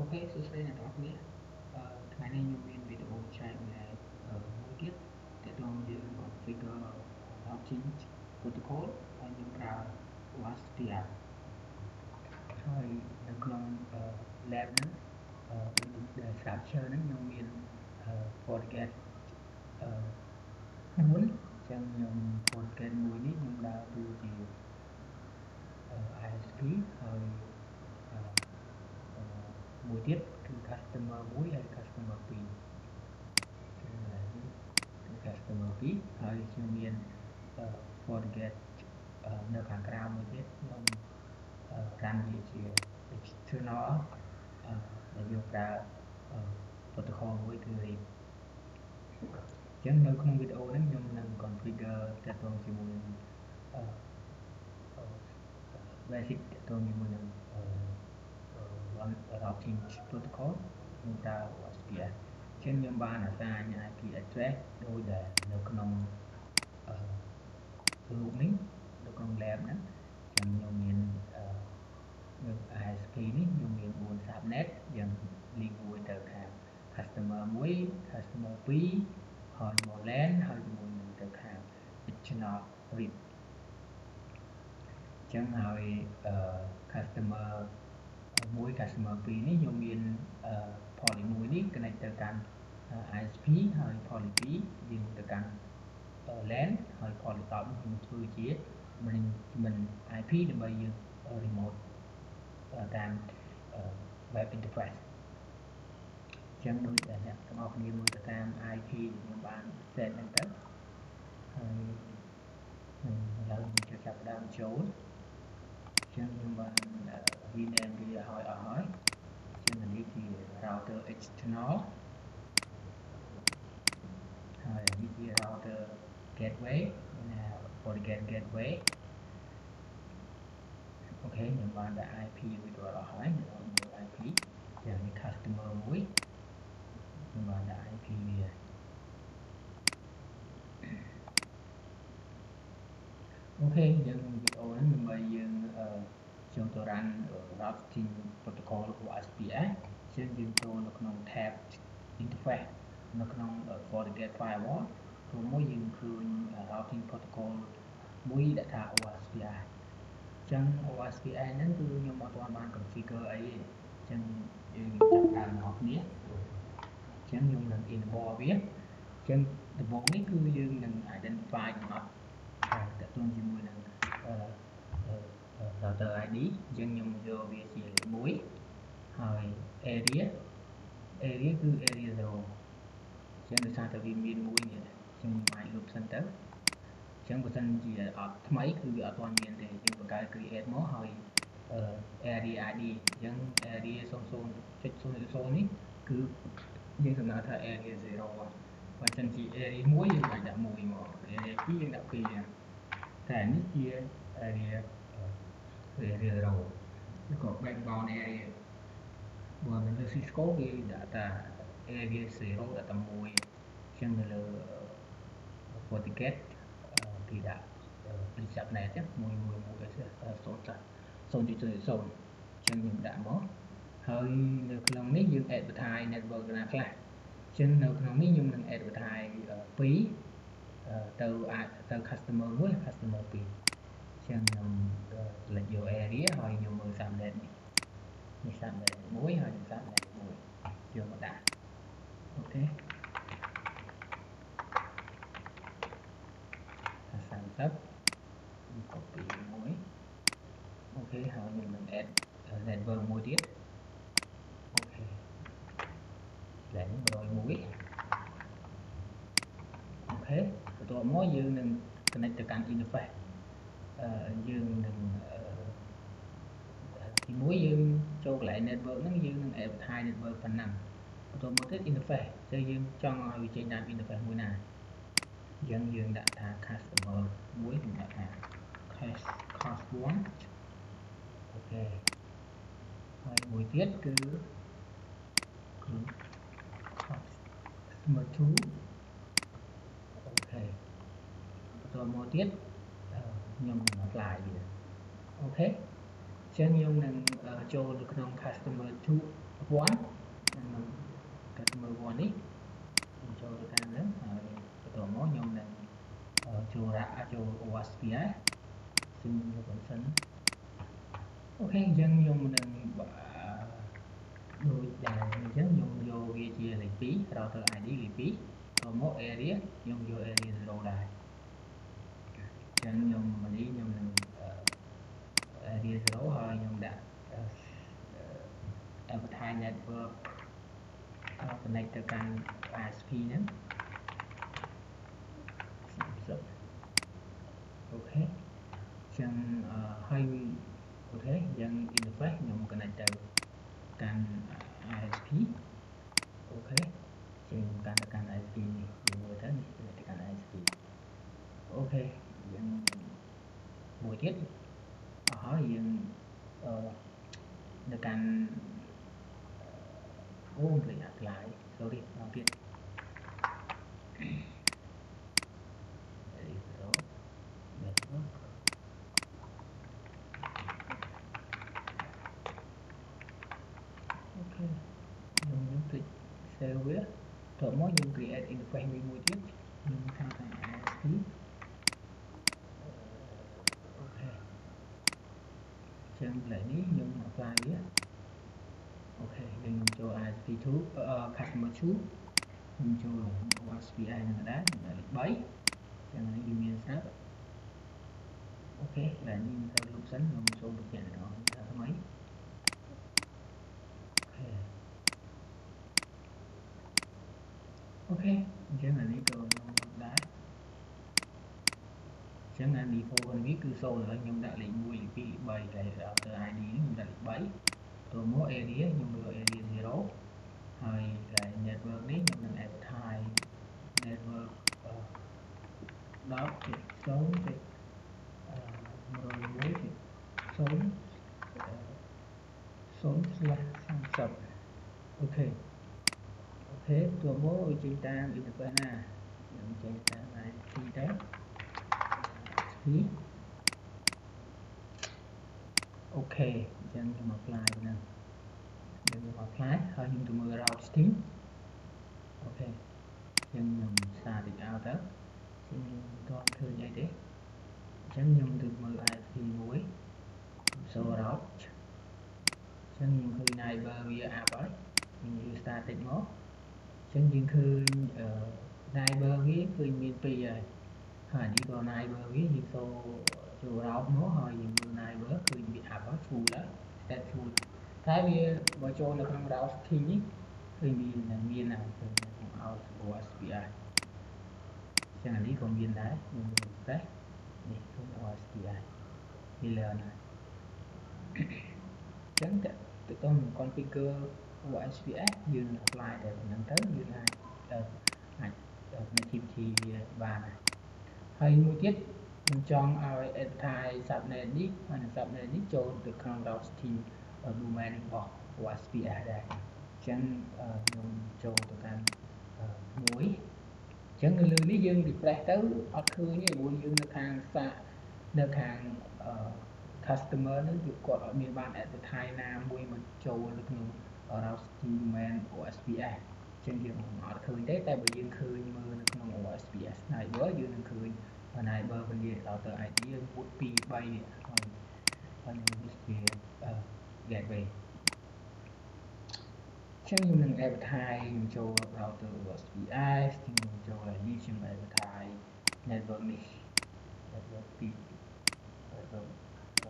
Ok,សួស្តីអ្នកទាំងអស់គ្នាថ្ងៃនេះខ្ញុំមានវីដេអូចែកម្លែកមួយទៀតទាក់ទងយើង configure routing protocol ហើយយើងប្រើ OSPF ហើយនៅក្នុង lab ហ្នឹងដូចដែលស្រាប់ឈើហ្នឹងខ្ញុំមាន Fortigate 4 អញ្ចឹងខ្ញុំ Fortigate មួយនេះខ្ញុំដើរតួជា ISP ហើយមួយទៀតគឺ customer 1ហើយ customer 2 ចឹងនេះគឺ customer 2ហើយខ្ញុំមាន Fortigate នៅខាងក្រៅមួយទៀតខ្ញុំrun វាជា external ដែលយើងប្រើ protocol មួយគឺ RIP ចឹងនៅក្នុងវីដេអូនេះខ្ញុំនឹង configure ទាក់ទងជាមួយនឹង basic ទាក់ទងជាមួយនឹង routing protocol ខ្ញុំប្រើ OSPF ចឹងខ្ញុំបាន assign IP address ដូចដែលនៅក្នុងរូបនេះនៅក្នុង lab ហ្នឹងចឹងខ្ញុំមាននៅ ISP នេះខ្ញុំមាន4 subnet យើង link មួយទៅខាង customer 1 customer 2ហើយមក LAN ហើយជាមួយនឹងទៅខាង external RIP ចឹងហើយ customer 1 customer 2នេះខ្ញុំមាន poly 1នេះ connect ទៅកាន់ ISP ហើយ poly 2 link ទៅកាន់ LAN ហើយ poly 10នេះខ្ញុំធ្វើជា management IP ដើម្បីយើង remote តាម web interface ចឹងដូចដែលអ្នកទាំងអស់គ្នាមើលទៅតាម IP ខ្ញុំបាន set ហ្នឹងទៅហើយឥឡូវខ្ញុំចាប់ផ្ដើមចូលចឹងខ្ញុំបាន rename វាឲ្យអស់ហើយចឹងនេះជា router external ហើយនេះជា router gateway មានថា Fortigate gateway អូខេខ្ញុំបានដាក់ IP រួចរាល់អស់ហើយអ្នកនរមើល IP ចឹងនេះ customer មួយខ្ញុំបានដាក់ IP វាអូខេយើងក្នុងវីដេអូនេះដើម្បីយើងចូលទៅ run routing protocol OSPF ចឹងយើងចូលនៅក្នុង tab interface នៅក្នុង Fortigate Firewall រួមមួយយើងឃើញ routing protocol មួយដែលថា OSPF ចឹង OSPF ហ្នឹងគឺខ្ញុំអត់ទាន់បាន configure អីទេចឹងយើងចាប់ផ្ដើមទាំងអស់គ្នាចឹងខ្ញុំនឹង enable វាចឹងដំបូងនេះគឺយើងនឹង identify កំណត់តាក់ទងជាមួយនឹង router ID អញ្ចឹងខ្ញុំយកវាជាលេខ1ហើយ area គឺ area 0អញ្ចឹងដោយសារតែវាមានមួយនេះអញ្ចឹងខ្ញុំអាចលុបសិនទៅអញ្ចឹងបើសិនជាអត់ថ្មីគឺវាអត់ទាន់មានទេយើងបង្កើត create មកហើយ area ID អញ្ចឹង area 00.0.0នេះគឺយើងកំណត់ថា area 0បើសិនជា area 1យើងអាចដាក់1មក area 2យើងដាក់2តែនេះជា area 0ឬក៏ background area បើនៅលើ Cisco គេដាក់ថា area 0ដាក់តែ1អញ្ចឹងនៅលើ Fortigate គេដាក់ subnet 111 0.0 អញ្ចឹងខ្ញុំដាក់មកហើយនៅក្នុងនេះយើង advertise network ណាខ្លះអញ្ចឹងនៅក្នុងនេះខ្ញុំនឹង advertise 2ទៅ customer 1 customer 2អញ្ចឹងខ្ញុំ select យក area ហើយខ្ញុំមើល subnet នេះ subnet 1ហើយនឹង subnet 1យកមកដាក់អូខេ30 copy មួយអូខេហើយខ្ញុំនឹង add network មួយទៀតអូខេ select 101អូខេបន្ទាប់មកយើងនឹង connect ទៅកាន់ interface យើងនឹងទី1យើងចូលកន្លែង network ហ្នឹងយើងនឹង advertise network ប៉ុណ្ណឹងបន្ទាប់មកទៀត interface តែយើងចង់ឲ្យវាចេញតាម interface មួយណាអញ្ចឹងយើងដាក់ថា customer មួយខ្ញុំដាក់ថា cost 1អូខេហើយមួយទៀតគឺ customer 2អូខេបន្ទាប់មកទៀតខ្ញុំនឹង apply វាអូខេអញ្ចឹងខ្ញុំនឹងចូលទៅក្នុង customer 2 one customer one đi cho ta lớn rồi tổ mối nhôm này chùa ra chùa OSPF xin cho bản thân ok dân dùng đừng đôi dài dân dùng vô ghi chia lệ phí router ID lệ phí tổ mối area dùng vô area zero đài dân dùng mình đi dùng đừng area zero hơi dùng đã advertise network connectទៅកាន់ ISP ហ្នឹងអូខេចឹងហើយអូខេយើង interface ខ្ញុំ connect ទៅកាន់ ISP អូខេចឹងខ្ញុំកាន់ទៅកាន់ ISP នេះយើងមើលទៅនេះ connect ទៅកាន់ ISP អូខេយើងមួយទៀតអស់ហើយយើងនៅកាន់អូភ្លេចអាក់ឡាយ sorry ដល់ទៀតdùng click saveវាតមកយើង create interface មួយទៀតខ្ញុំថាតែ ISP អូខេចឹងកន្លែងនេះខ្ញុំ apply វាអូខេយើងចូល ISP 2 customer 2ខ្ញុំចូល OSPI នឹងដែរលេខ3ចឹងនេះវាមានស្រាប់អូខេកន្លែងនេះទៅលុបសិនខ្ញុំចូលបញ្ជាក់ដល់អ្នកថាថ្មីអូខេអញ្ចឹងអានេះក៏ខ្ញុំលុបដែរអញ្ចឹងអា default របស់វាគឺ0ហើយខ្ញុំដាក់លេខ1លេខ2លេខ3តែ router ID នេះខ្ញុំដាក់លេខ3ចូលមក area ខ្ញុំលើ area 0ហើយកន្លែង network នេះខ្ញុំនឹង advertise network 10.0.1.0/30អូខេចូលមកចេញតាម interface ណាខ្ញុំចេញតាម ISP ទៅ ISP អូខេអញ្ចឹងខ្ញុំ apply ហ្នឹងយើង apply ហើយខ្ញុំទៅមើល route string អូខេអញ្ចឹងខ្ញុំ start it out ទៅខ្ញុំមិនទាន់ឃើញអីទេអញ្ចឹងខ្ញុំទៅមើល ISP មួយ so route អញ្ចឹងខ្ញុំឃើញ neighbor វា app ហើយខ្ញុំនិយាយ static មកអញ្ចឹងយើងឃើញ neighbor វាឃើញមាន2ហើយនេះក៏ neighbor វាយើងចូល route មកហើយយើងមើល neighbor ឃើញវា app ហើយ full ហើយ state full តែវាបើចូលនៅក្នុង route string នេះឃើញវាមានហើយឃើញក្នុង OSPF ចឹងអានេះក៏មានដែរខ្ញុំ refresh នេះឃើញ OSPF វាឡើងហើយចឹងទៅទៅ configure OSPF យើង apply តែប៉ុណ្្នឹងទៅយើងអាច connectivity វាបានហើយមួយទៀតខ្ញុំចង់ឲ្យ advertise subnet នេះហើយនឹង subnet នេះចូលទៅក្នុង route string domain របស់ OSPF ដែរអញ្ចឹងខ្ញុំចូលទៅកាន់មួយអញ្ចឹងនៅលើនេះយើង refresh ទៅអត់ឃើញទេព្រោះយើងនៅខាងនៅខាងcustomer នឹងគឺគាត់អត់មានបាន advertise ណាមួយមកចូលនៅក្នុង route string domain OSPF អញ្ចឹងយើងអត់ឃើញទេតែបើយើងឃើញមើលនៅក្នុង OSPF neighbor យើងនឹងឃើញ neighbor ពលា router ID មួយ2 3នេះហើយនឹងនេះជា gateway ចឹងខ្ញុំនឹង advertise ខ្ញុំចូល router OSPF ខ្ញុំចូល នេះខ្ញុំ advertise network នេះ network 2 network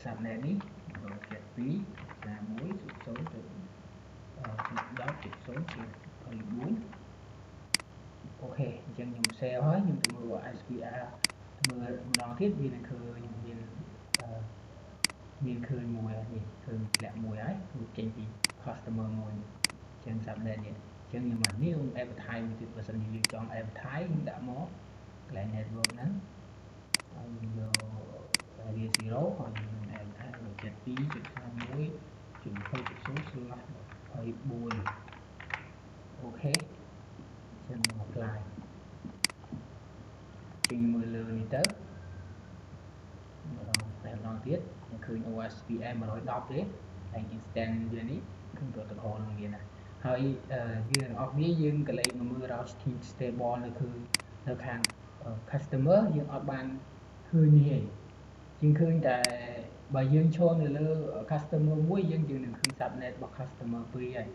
subnet នេះ 172.0.10.0.24អូខេអញ្ចឹងខ្ញុំ save ហើយខ្ញុំទៅមើល SPR មើលម្ដងទៀតវានឹងឃើញមានឃើញមួយនេះឃើញធ្លាក់មួយហើយគឺចេញពី customer មួយអញ្ចឹង subnet នេះអញ្ចឹងខ្ញុំអានេះខ្ញុំ advertise មួយទៀតបើសិនជាយើងចង់ advertise ខ្ញុំដាក់មកកន្លែង network ហ្នឹងហើយខ្ញុំយក area 0ហើយខ្ញុំនឹង advertise 172.21.20.0/24អូខេអញ្ចឹងខ្ញុំ apply ចេញមើលលើនេះទៅម្ដងទៀតខ្ញុំឃើញ OSPF 110ទេហើយ instant វានេះ Kinh protocol nó vậy nè hơi dương ở phía dương cái lấy mà mưa routing stable nóคือនៅខាង customer យើងអត់បានឃើញទេជាងឃើញតែបើយើងឈរនៅលើ customer មួយយើងនឹងឃើញ subnet របស់ customer 2ហើយ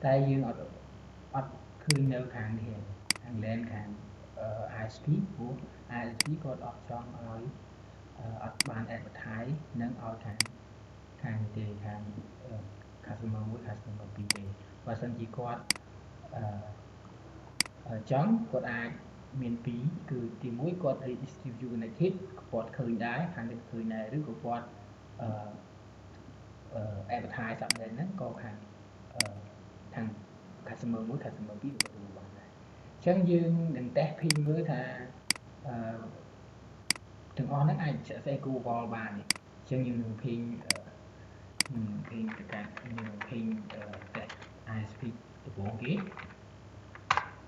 តែយើងអត់ឃើញនៅខាងនេះខាង LAN ខាង ISP ព្រោះ ISP គាត់អត់ចង់ឲ្យអត់បាន advertise នឹងឲ្យខាងទេខាង customer 1 customer 2ទេបើសិនជាគាត់ចង់គាត់អាចមាន2គឺទី1គាត់ redistribute connected គាត់ឃើញដែរខាងនេះឃើញដែរឬក៏គាត់ advertise subnet ហ្នឹងក៏ខាងcustomer 1 customer 2ក៏ទទួលបានដែរអញ្ចឹងយើងនឹង test ping មើលថាទាំងអស់ហ្នឹងអាច access Google បានអញ្ចឹងយើងនឹង ping ទៅកាន់យើងនឹង ping test ISP ដំបូងគេ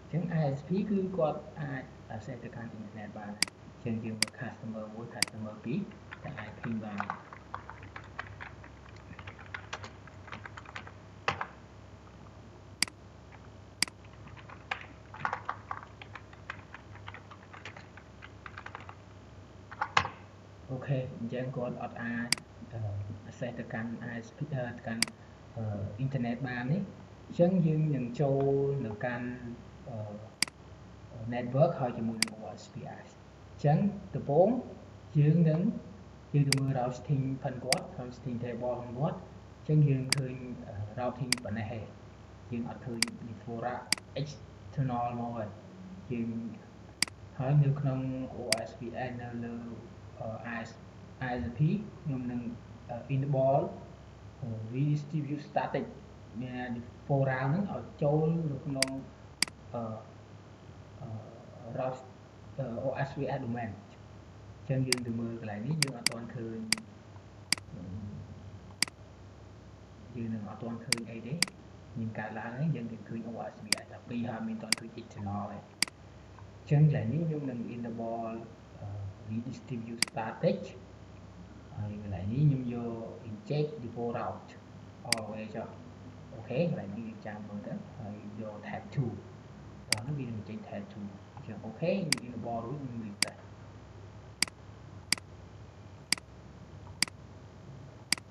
អញ្ចឹង ISP គឺគាត់អាច access ទៅកាន់ internet បានអញ្ចឹងយើងមើល customer 1 customer 2តែអាច ping បានអូខេអញ្ចឹងគាត់អត់អាច access ទៅកាន់ ISP ទៅកាន់ internet បាននេះអញ្ចឹងយើងនឹងចូលនៅកាន់ network ហើយជាមួយនឹង OSPF អញ្ចឹងដំបូងយើងនឹងមើល routing pin គាត់ routing table របស់គាត់អញ្ចឹងយើងឃើញ routing ប៉ុណ្ណេះឯងយើងអត់ឃើញ Fora external មកហើយយើងហើយនៅក្នុង OSPF នៅលើ ISP ខ្ញុំនឹង enable redistribute static មាន Fora ហ្នឹងឲ្យចូលនៅក្នុងroute OSPF domain អញ្ចឹងយើងទៅមើលកន្លែងនេះយើងអត់ទាន់ឃើញយើងនឹងអត់ទាន់ឃើញអីទេមានកើតឡើងហ្នឹងយើងនឹងឃើញ OSPF តែពីរហើយមានទាន់ឃើញ external ទេអញ្ចឹងកន្លែងនេះខ្ញុំនឹង enable redistribute static ហើយកន្លែងនេះខ្ញុំយក inject default route all the way ចុះអូខេកន្លែងនេះយើងចាំមើលទៅហើយយក tab 2ដល់នោះវានឹងចេញ tab 2អញ្ចឹងអូខេខ្ញុំ enable រួចខ្ញុំ refresh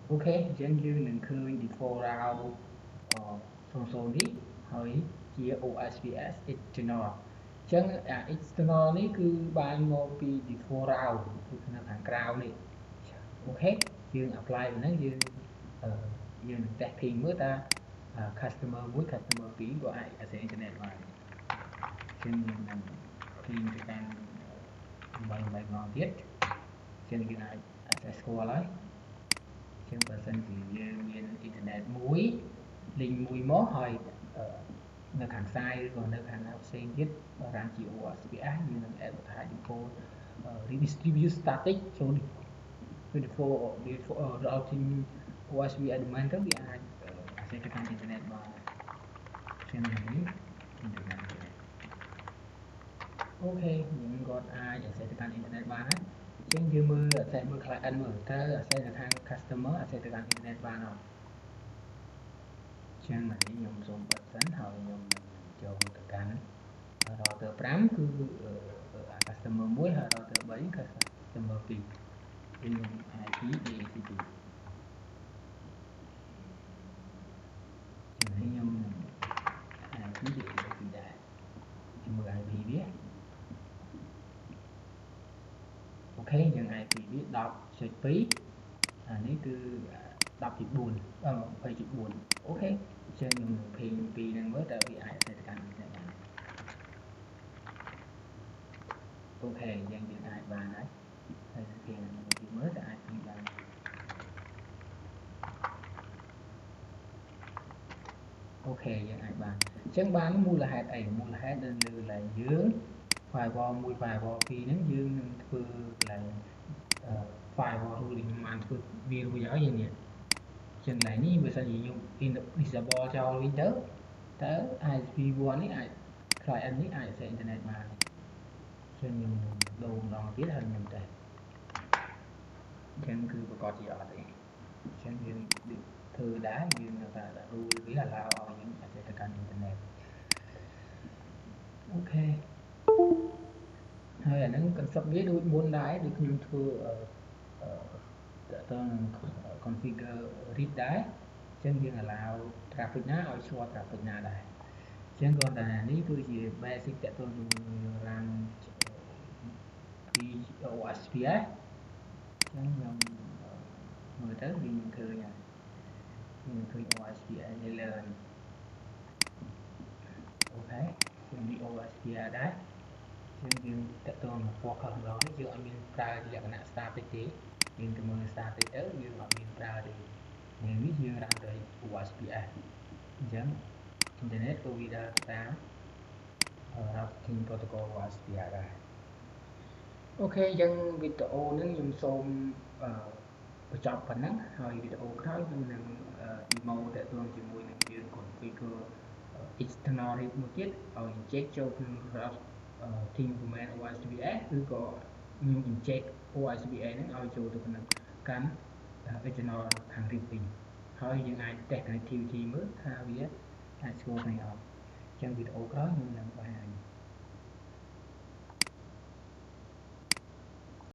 អូខេអញ្ចឹងយើងនឹងឃើញ default route 00នេះហើយជា OSPF external អញ្ចឹងអា external នេះគឺបានមកពី default route គឺនៅខាងក្រៅនេះអូខេយើង apply ប៉ុណ្ណឹងយើងនឹង test ping មើលតើ customer 1 customer 2ក៏អាច access internet បានអញ្ចឹងយើងនឹង ping ទៅកាន់8ម៉ោងទៀតអញ្ចឹងយើងអាច access ស្គាល់ហើយអញ្ចឹងបើសិនជាយើងមាន internet មួយ link មួយមកហើយនៅខាងខ្សែឬក៏នៅខាងផ្សេងទៀតបើរានជា OSPF យើងនឹង advertise default redistribute static ចូល default routing OSPF domain ទៅវាអាច access ទៅកាន់ internet បានជានេះinternet អូខេយើងគាត់អាច access ទៅកាន់ internet បានហើយអញ្ចឹងយើងមើល access មើល client មើលតើ access ទៅខាង customer access ទៅកាន់ internet បានអត់អញ្ចឹងនេះខ្ញុំសូមបិទសិនហើយខ្ញុំនឹងចូលទៅកាន់ router 5គឺ customer 1ហើយ router 3គឺ customer 2គឺនឹង IP DHCP ចឹងខ្ញុំនឹង IP DHCP ដែរមើល IP វាអូខេយើង IP វា 10.2 អានេះគឺ 10.4 20.4 អូខេអញ្ចឹងខ្ញុំនឹង ping ពីហ្នឹងមើលតើវាអាច access ទៅកាន់ internet បានអូខេអញ្ចឹងយើងអាចបានហើយហើយ ping មួយទៀតមើលតើអាច ping បានអូខេយើងអាចបានអញ្ចឹងបានមូលហេតុអីមូលហេតុនៅលើកន្លែងយើង firewall 1 firewall 2ហ្នឹងយើងនឹងធ្វើកន្លែងfirewall ruling បានធ្វើវារួចហើយយើងនេះចឹងកន្លែងនេះបើសិនជាខ្ញុំ disable ចោលវិញទៅតើ ISP1 នេះអាច client នេះអាច access internet បានចឹងខ្ញុំនឹងដូរម្ដងទៀតហើយខ្ញុំតេស្តអញ្ចឹងគឺប្រកាសជាអត់ទេអញ្ចឹងយើងធ្វើដែរយើងនៅតែ rule វា allow ឲ្យយើង access ទៅកាន់ internet អូខេហើយអាហ្នឹង concept វាដូចមុនដែរដូចខ្ញុំធ្វើតើតើនឹង configure read ដែរអញ្ចឹងយើង allow traffic ណាឲ្យឆ្លង traffic ណាដែរអញ្ចឹងគាត់ថានេះគឺជា basic តើតើជាមួយ run ពី OSPF អញ្ចឹងខ្ញុំមើលទៅវានឹងឃើញហើយខ្ញុំឃើញ OSPF នេះលើអូខេខ្ញុំនេះ OSPF ដែរអញ្ចឹងយើងតើតើនឹងពណ៌ខុសម្ដងនេះយើងអត់មានប្រើលក្ខណៈ static ទេយើងទៅមើល static ទៅយើងអត់មានប្រើទេនេះយើង run ដោយ OSPF អញ្ចឹង internet ក៏វាដើរតាម routing protocol OSPF ដែរអូខេអញ្ចឹងវីដេអូនេះខ្ញុំសូមបញ្ចប់ប៉ុណ្ណឹងហើយវីដេអូក្រោយខ្ញុំនឹង demo តើតើជាមួយនឹងយើង configure external read មួយទៀតឲ្យ inject ចូលក្នុង team command OSPF ឬក៏ខ្ញុំ inject OSPF ហ្នឹងឲ្យចូលទៅក្នុងកាន់ external ខាង read វិញហើយយើងអាច test connectivity មើលថាវាអាចស្គាល់គ្នាអត់អញ្ចឹងវីដេអូក្រោយខ្ញុំនឹងបង្ហាញ